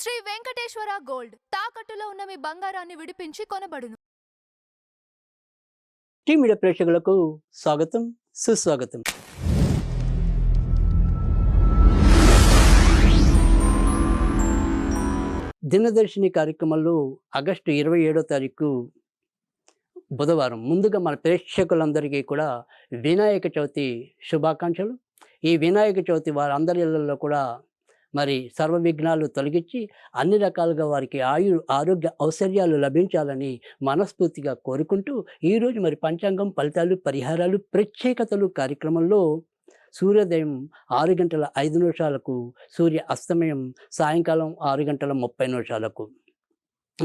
Shri Venkateswara gold తాకట్టులో ఉన్న మీ బంగారాన్ని విడిపించి కొనబడును. టీ మీడియా ప్రేక్షకులకు స్వాగతం, సుస్వాగతం. దినదర్శిని కార్యక్రమంలో ఆగస్టు 27వ తారీఖు బుధవారం ముందుగా మన ప్రేక్షకులందరికీ కూడా వినాయక చవితి శుభాకాంక్షలు. ఈ వినాయక చవితి వారందరి ఇళ్లలో కూడా మరి సర్వ విఘ్నాలు తొలగించి అన్ని రకాలుగా వారికి ఆరోగ్య ఔశ్వర్యాలు లభించాలని మనస్ఫూర్తిగా కోరుకుంటూ ఈరోజు మరి పంచాంగం ఫలితాలు పరిహారాలు ప్రత్యేకతలు కార్యక్రమంలో సూర్యోదయం 6 గంటల 5 నిమిషాలకు, సూర్య అస్తమయం సాయంకాలం 6 గంటల 30 నిమిషాలకు.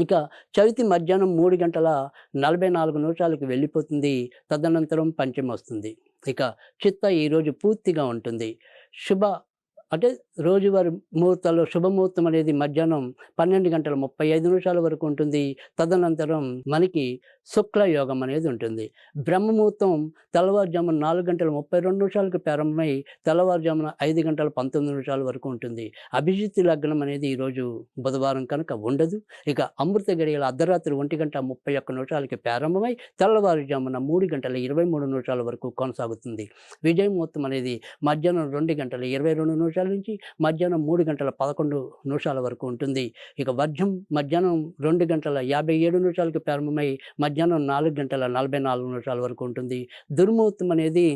ఇక చవితి మధ్యాహ్నం 3 గంటల 44 నిమిషాలకు వెళ్ళిపోతుంది. తదనంతరం పంచమి వస్తుంది. ఇక చిత్త ఈరోజు పూర్తిగా ఉంటుంది. అంటే రోజువారి ముహూర్తాల్లో శుభముహూర్తం అనేది మధ్యాహ్నం 12 గంటల 35 నిమిషాల వరకు ఉంటుంది. తదనంతరం మనకి శుక్ల యోగం అనేది ఉంటుంది. బ్రహ్మముహూర్తం తెల్లవారుజామున 4 గంటల 32 నిమిషాలకు ప్రారంభమై తెల్లవారుజామున 5 గంటల 19 నిమిషాల వరకు ఉంటుంది. అభిజిత్ లగ్నం అనేది ఈరోజు బుధవారం కనుక ఉండదు. ఇక అమృత గడియల అర్ధరాత్రి 1 గంట 31 నిమిషాలకి ప్రారంభమై తెల్లవారుజామున 3 గంటల 23 నిమిషాల వరకు కొనసాగుతుంది. విజయ ముహూర్తం అనేది మధ్యాహ్నం 2 గంటల 22 నిమిషాల నుంచి మధ్యాహ్నం 3 గంటల 11 నిమిషాల వరకు ఉంటుంది. ఇక వర్జం మధ్యాహ్నం 2 గంటల 57 నిమిషాలకు ప్రారంభమై మధ్యాహ్నం 4 గంటల 44 నిమిషాల వరకు ఉంటుంది. దుర్ముహూర్తం అనేది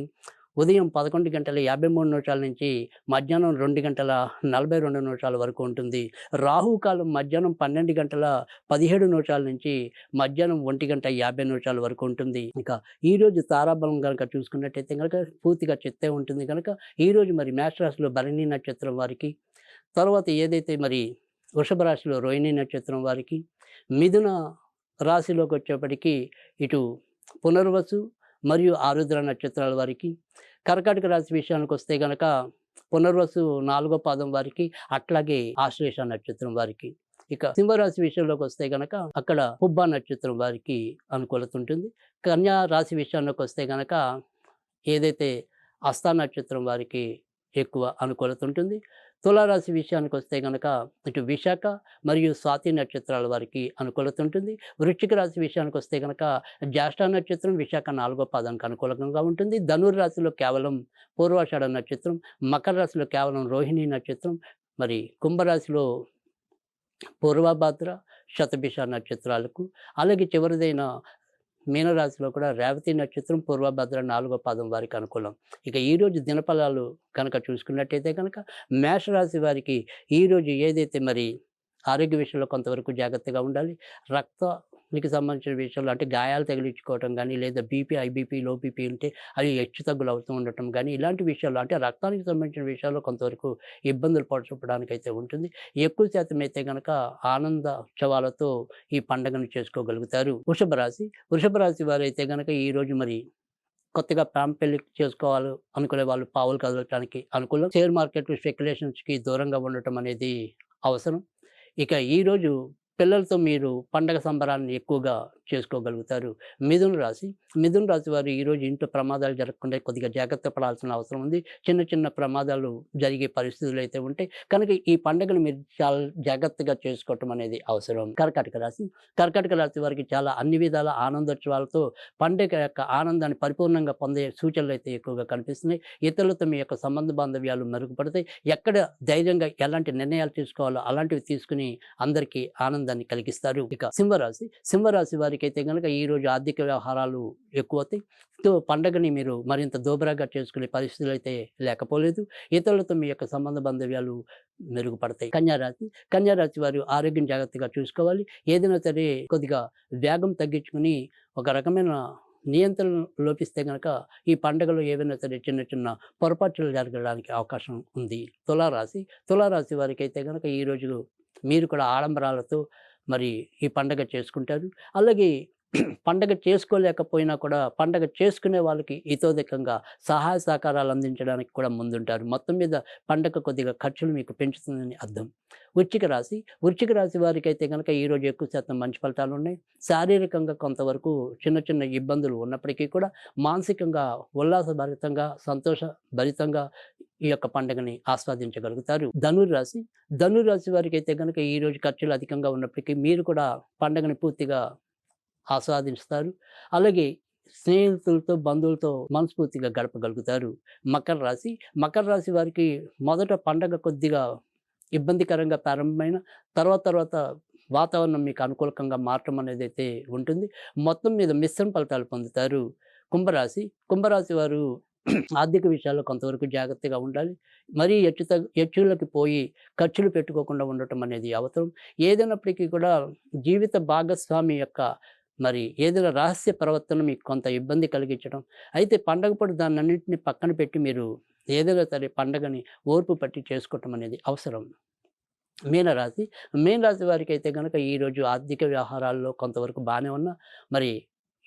ఉదయం 11 గంటల 53 నిమిషాల నుంచి మధ్యాహ్నం 2 గంటల 42 నిమిషాల వరకు ఉంటుంది. రాహుకాలం మధ్యాహ్నం 12 గంటల 17 నిమిషాల నుంచి మధ్యాహ్నం 1 గంట 50 నిమిషాల వరకు ఉంటుంది. ఇక ఈరోజు తారాబలం కనుక చూసుకున్నట్టయితే కనుక పూర్తిగా చిత్తే ఉంటుంది కనుక ఈరోజు మరి మేషరాశిలో భరణి నక్షత్రం వారికి, తర్వాత ఏదైతే మరి వృషభ రాశిలో రోహిణి నక్షత్రం వారికి, మిథున రాశిలోకి వచ్చేప్పటికీ ఇటు పునర్వసు మరియు ఆరుద్ర నక్షత్రాల వారికి, కర్కాటక రాశి విషయానికి వస్తే కనుక పునర్వసు 4వ పాదం వారికి, అట్లాగే ఆశ్లేష నక్షత్రం వారికి. ఇక సింహరాశి విషయంలోకి వస్తే కనుక అక్కడ పుబ్బ నక్షత్రం వారికి అనుకూలత ఉంటుంది. కన్యా రాశి విషయానికి వస్తే కనుక ఏదైతే హస్త నక్షత్రం వారికి ఎక్కువ అనుకూలత ఉంటుంది. తులారాశి విషయానికి వస్తే కనుక ఇటు విశాఖ మరియు స్వాతి నక్షత్రాల వారికి అనుకూలత ఉంటుంది. వృశ్చిక రాశి విషయానికి వస్తే కనుక జ్యేష్ఠ నక్షత్రం విశాఖ 4వ పాదానికి అనుకూలంగా ఉంటుంది. ధనుర్రాశిలో కేవలం పూర్వాషాఢ నక్షత్రం, మకర రాశిలో కేవలం రోహిణి నక్షత్రం, మరి కుంభరాశిలో పూర్వభాద్ర శతభిష నక్షత్రాలకు, అలాగే చివరిదైన మీనరాశిలో కూడా రేవతి నక్షత్రం పూర్వభద్ర 4వ పాదం వారికి అనుకూలం. ఇక ఈరోజు దినఫలాలు కనుక చూసుకున్నట్టయితే కనుక మేషరాశి వారికి ఈరోజు ఏదైతే మరి ఆరోగ్య విషయంలో కొంతవరకు జాగ్రత్తగా ఉండాలి. రక్తానికి సంబంధించిన విషయాలు అంటే గాయాలు తగిలించుకోవటం కానీ, లేదా బీపీ, ఐబీపీ, లో బీపీ ఉంటే అవి హెచ్చు తగ్గులు అవుతూ ఉండటం కానీ, ఇలాంటి విషయాలు అంటే రక్తానికి సంబంధించిన విషయాల్లో కొంతవరకు ఇబ్బందులు పడడానికైతే ఉంటుంది. ఎక్కువ శాతం అయితే కనుక ఆనందోత్సవాలతో ఈ పండుగను చేసుకోగలుగుతారు. వృషభ రాశి వారైతే కనుక ఈరోజు మరి కొత్తగా పెళ్లి చేసుకోవాలి అనుకునే వాళ్ళు పావులు కదలటానికి అనుకూలం. షేర్ మార్కెట్ స్పెక్యులేషన్స్కి దూరంగా ఉండటం అనేది అవసరం. ఇక ఈరోజు పిల్లలతో మీరు పండగ సంబరాన్ని ఎక్కువగా చేసుకోగలుగుతారు. మిథున రాశి వారు ఈరోజు ఇంట్లో ప్రమాదాలు జరగకుండా కొద్దిగా జాగ్రత్త పడాల్సిన అవసరం ఉంది. చిన్న చిన్న ప్రమాదాలు జరిగే పరిస్థితులు అయితే ఉంటాయి కనుక ఈ పండుగను మీరు చాలా జాగ్రత్తగా చేసుకోవటం అనేది అవసరం. కర్కాటక రాశి వారికి చాలా అన్ని విధాల ఆనందోత్సవాలతో పండుగ యొక్క ఆనందాన్ని పరిపూర్ణంగా పొందే సూచనలు అయితే ఎక్కువగా కనిపిస్తున్నాయి. ఇతరులతో మీ యొక్క సంబంధ బాంధవ్యాలు మెరుగుపడతాయి. ఎక్కడ ధైర్యంగా ఎలాంటి నిర్ణయాలు తీసుకోవాలో అలాంటివి తీసుకుని అందరికీ ఆనందాన్ని కలిగిస్తారు. ఇక సింహరాశి వారికి అయితే కనుక ఈరోజు ఆర్థిక వ్యవహారాలు ఎక్కువవుతాయి. పండగని మీరు మరింత దోబరాగా చేసుకునే పరిస్థితులు అయితే లేకపోలేదు. ఇతరులతో మీ యొక్క సంబంధ బాంధవ్యాలు మెరుగుపడతాయి. కన్యారాశి వారు ఆరోగ్యం జాగ్రత్తగా చూసుకోవాలి. ఏదైనా సరే కొద్దిగా వేగం తగ్గించుకుని ఒక రకమైన నియంత్రణ లోపిస్తే కనుక ఈ పండుగలో ఏవైనా సరే చిన్న చిన్న పొరపాట్లు జరగడానికి అవకాశం ఉంది. తులారాశి వారికి అయితే కనుక ఈరోజు మీరు కూడా ఆడంబరాలతో మరి ఈ పండగ చేసుకుంటారు. అలాగే పండగ చేసుకోలేకపోయినా కూడా పండగ చేసుకునే వాళ్ళకి ఇతోధికంగా సహాయ సహకారాలు అందించడానికి కూడా ముందుంటారు. మొత్తం మీద పండగ కొద్దిగా ఖర్చులు మీకు పెంచుతుందని అర్థం. వృశ్చిక రాశి వారికైతే గనక ఈరోజు ఎక్కువ శాతం మంచి ఫలితాలున్నాయి. శారీరకంగా కొంతవరకు చిన్న చిన్న ఇబ్బందులు ఉన్నప్పటికీ కూడా మానసికంగా ఉల్లాసభరితంగా, సంతోషభరితంగా ఈ యొక్క పండుగని ఆస్వాదించగలుగుతారు. ధనుర్రాశి వారికైతే గనక ఈరోజు ఖర్చులు అధికంగా ఉన్నప్పటికీ మీరు కూడా పండగని పూర్తిగా ఆస్వాదిస్తారు. అలాగే స్నేహితులతో, బంధువులతో మనస్ఫూర్తిగా గడపగలుగుతారు. మకర రాశి వారికి మొదట పండగ కొద్దిగా ఇబ్బందికరంగా ప్రారంభమైన తర్వాత వాతావరణం మీకు అనుకూలకంగా మారటం అనేదైతే ఉంటుంది. మొత్తం మీద మిశ్రమ ఫలితాలు పొందుతారు. కుంభరాశి వారు ఆర్థిక విషయాల్లో కొంతవరకు జాగ్రత్తగా ఉండాలి. మరీ హెచ్చులకి పోయి ఖర్చులు పెట్టుకోకుండా ఉండటం అనేది అవసరం. ఏదైనప్పటికీ కూడా జీవిత భాగస్వామి యొక్క ఏదైనా రహస్య ప్రవర్తన మీకు కొంత ఇబ్బంది కలిగించడం. అయితే పండగ దాన్నన్నింటిని పక్కన పెట్టి మీరు ఏదైనా సరే పండగని ఓర్పు పట్టి చేసుకోవటం అనేది అవసరం. మీనరాశి వారికైతే గనక ఈరోజు ఆర్థిక వ్యవహారాల్లో కొంతవరకు బాగానే ఉన్నా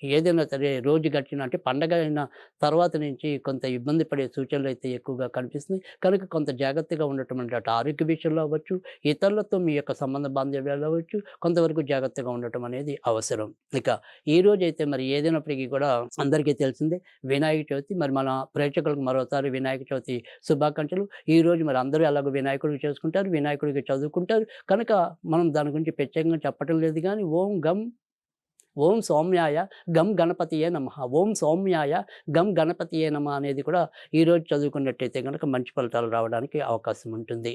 ఏదైనా సరే రోజు గడిచిన అంటే పండగ అయిన తర్వాత నుంచి కొంత ఇబ్బంది పడే సూచనలు అయితే ఎక్కువగా కనిపిస్తున్నాయి. కనుక కొంత జాగ్రత్తగా ఉండటం అంటే అటు ఆరోగ్య విషయంలో అవ్వచ్చు, ఇతరులతో మీ యొక్క సంబంధ బాంధవ్యాలు అవ్వచ్చు, కొంతవరకు జాగ్రత్తగా ఉండటం అనేది అవసరం. ఇక ఈరోజైతే ఏదైనప్పటికీ కూడా అందరికీ తెలిసిందే వినాయక చవితి. మన ప్రేక్షకులకు మరోసారి వినాయక చవితి శుభాకాంక్షలు. ఈరోజు అందరూ ఎలాగో వినాయకుడికి చేసుకుంటారు, వినాయకుడికి చదువుకుంటారు. కనుక మనం దాని గురించి ప్రత్యేకంగా చెప్పటం లేదు కానీ ఓం సౌమ్యాయ గం గణపతియే నమః, ఓం సౌమ్యాయ గం గణపతియే నమః అనేది కూడా ఈరోజు చదువుకున్నట్టయితే కనుక మంచి ఫలితాలు రావడానికి అవకాశం ఉంటుంది.